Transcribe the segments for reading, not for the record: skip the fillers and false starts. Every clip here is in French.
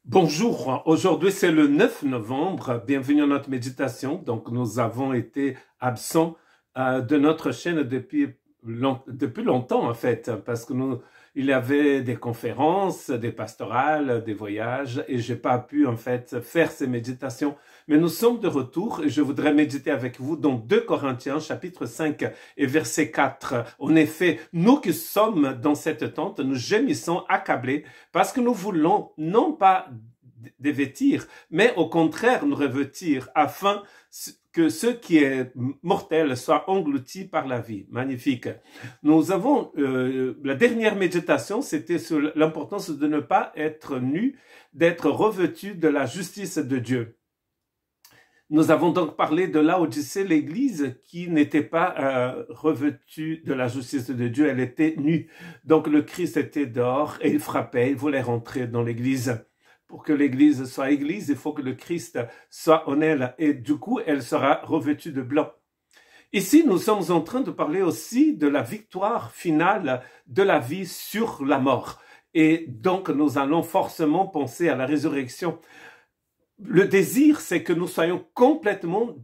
Bonjour, aujourd'hui c'est le 9 novembre, bienvenue à notre méditation. Donc nous avons été absents de notre chaîne depuis longtemps en fait, parce que il y avait des conférences, des pastorales, des voyages et j'ai pas pu en fait faire ces méditations. Mais nous sommes de retour et je voudrais méditer avec vous dans 2 Corinthiens chapitre 5 et verset 4. En effet, nous qui sommes dans cette tente, nous gémissons accablés parce que nous voulons non pas dévêtir, mais au contraire nous revêtir afin que ce qui est mortel soit englouti par la vie. Magnifique. Nous avons, la dernière méditation, c'était sur l'importance de ne pas être nu, d'être revêtu de la justice de Dieu. Nous avons donc parlé de Laodicée, l'église qui n'était pas revêtue de la justice de Dieu, elle était nue. Donc le Christ était dehors et il frappait, il voulait rentrer dans l'église. Pour que l'église soit église, il faut que le Christ soit en elle et du coup, elle sera revêtue de blanc. Ici, nous sommes en train de parler aussi de la victoire finale de la vie sur la mort. Et donc, nous allons forcément penser à la résurrection. Le désir, c'est que nous soyons complètement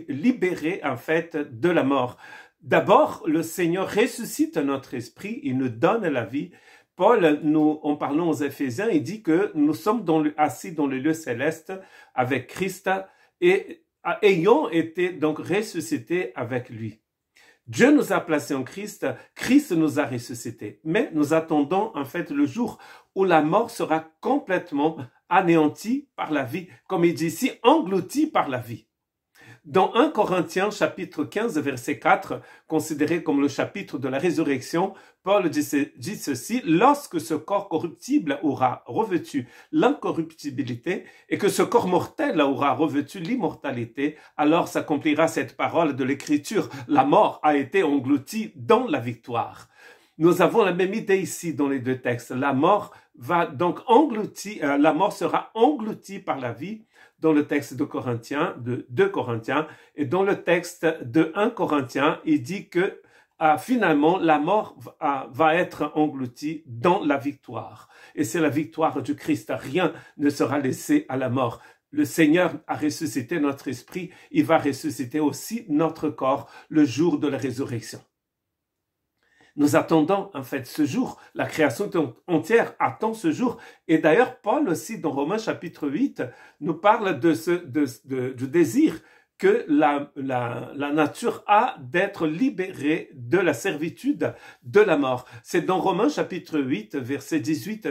libérés, en fait, de la mort. D'abord, le Seigneur ressuscite notre esprit, il nous donne la vie. Paul, en parlant aux Éphésiens, il dit que nous sommes assis dans le lieu céleste avec Christ et ayant été donc ressuscités avec lui. Dieu nous a placés en Christ, Christ nous a ressuscités. Mais nous attendons en fait le jour où la mort sera complètement anéantie par la vie, comme il dit ici, engloutie par la vie. Dans 1 Corinthiens chapitre 15 verset 4, considéré comme le chapitre de la résurrection, Paul dit ceci: lorsque ce corps corruptible aura revêtu l'incorruptibilité et que ce corps mortel aura revêtu l'immortalité, alors s'accomplira cette parole de l'Écriture: la mort a été engloutie dans la victoire. Nous avons la même idée ici dans les deux textes. La mort va donc la mort sera engloutie par la vie dans le texte de 2 Corinthiens, et dans le texte de 1 Corinthiens, il dit que finalement la mort va être engloutie dans la victoire. Et c'est la victoire du Christ. Rien ne sera laissé à la mort. Le Seigneur a ressuscité notre esprit, il va ressusciter aussi notre corps le jour de la résurrection. Nous attendons en fait ce jour, la création entière attend ce jour. Et d'ailleurs, Paul aussi, dans Romains chapitre 8, nous parle du désir que la nature a d'être libérée de la servitude de la mort. C'est dans Romains chapitre 8, verset 18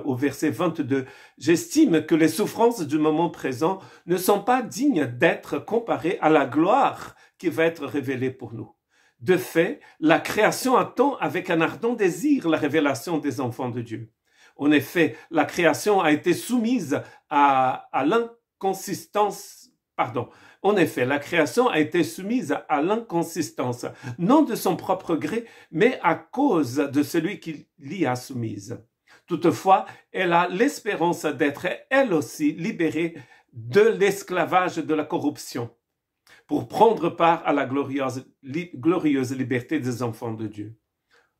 au verset 22. J'estime que les souffrances du moment présent ne sont pas dignes d'être comparées à la gloire qui va être révélée pour nous. De fait, la création attend avec un ardent désir la révélation des enfants de Dieu. En effet, la création a été soumise à l'inconsistance, En effet, la création a été soumise à l'inconsistance, non de son propre gré, mais à cause de celui qui l'y a soumise. Toutefois, elle a l'espérance d'être elle aussi libérée de l'esclavage de la corruption, pour prendre part à la glorieuse liberté des enfants de Dieu.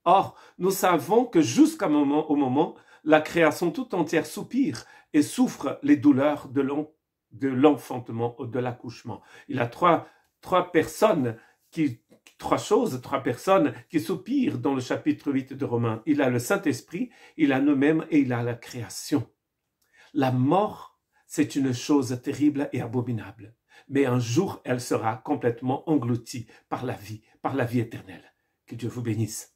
Or, nous savons que jusqu'au moment, la création tout entière soupire et souffre les douleurs de l'enfantement ou de l'accouchement. Il y a trois personnes qui soupirent dans le chapitre 8 de Romains. Il a le Saint-Esprit, il a nous-mêmes et il a la création. La mort, c'est une chose terrible et abominable. Mais un jour, elle sera complètement engloutie par la vie éternelle. Que Dieu vous bénisse.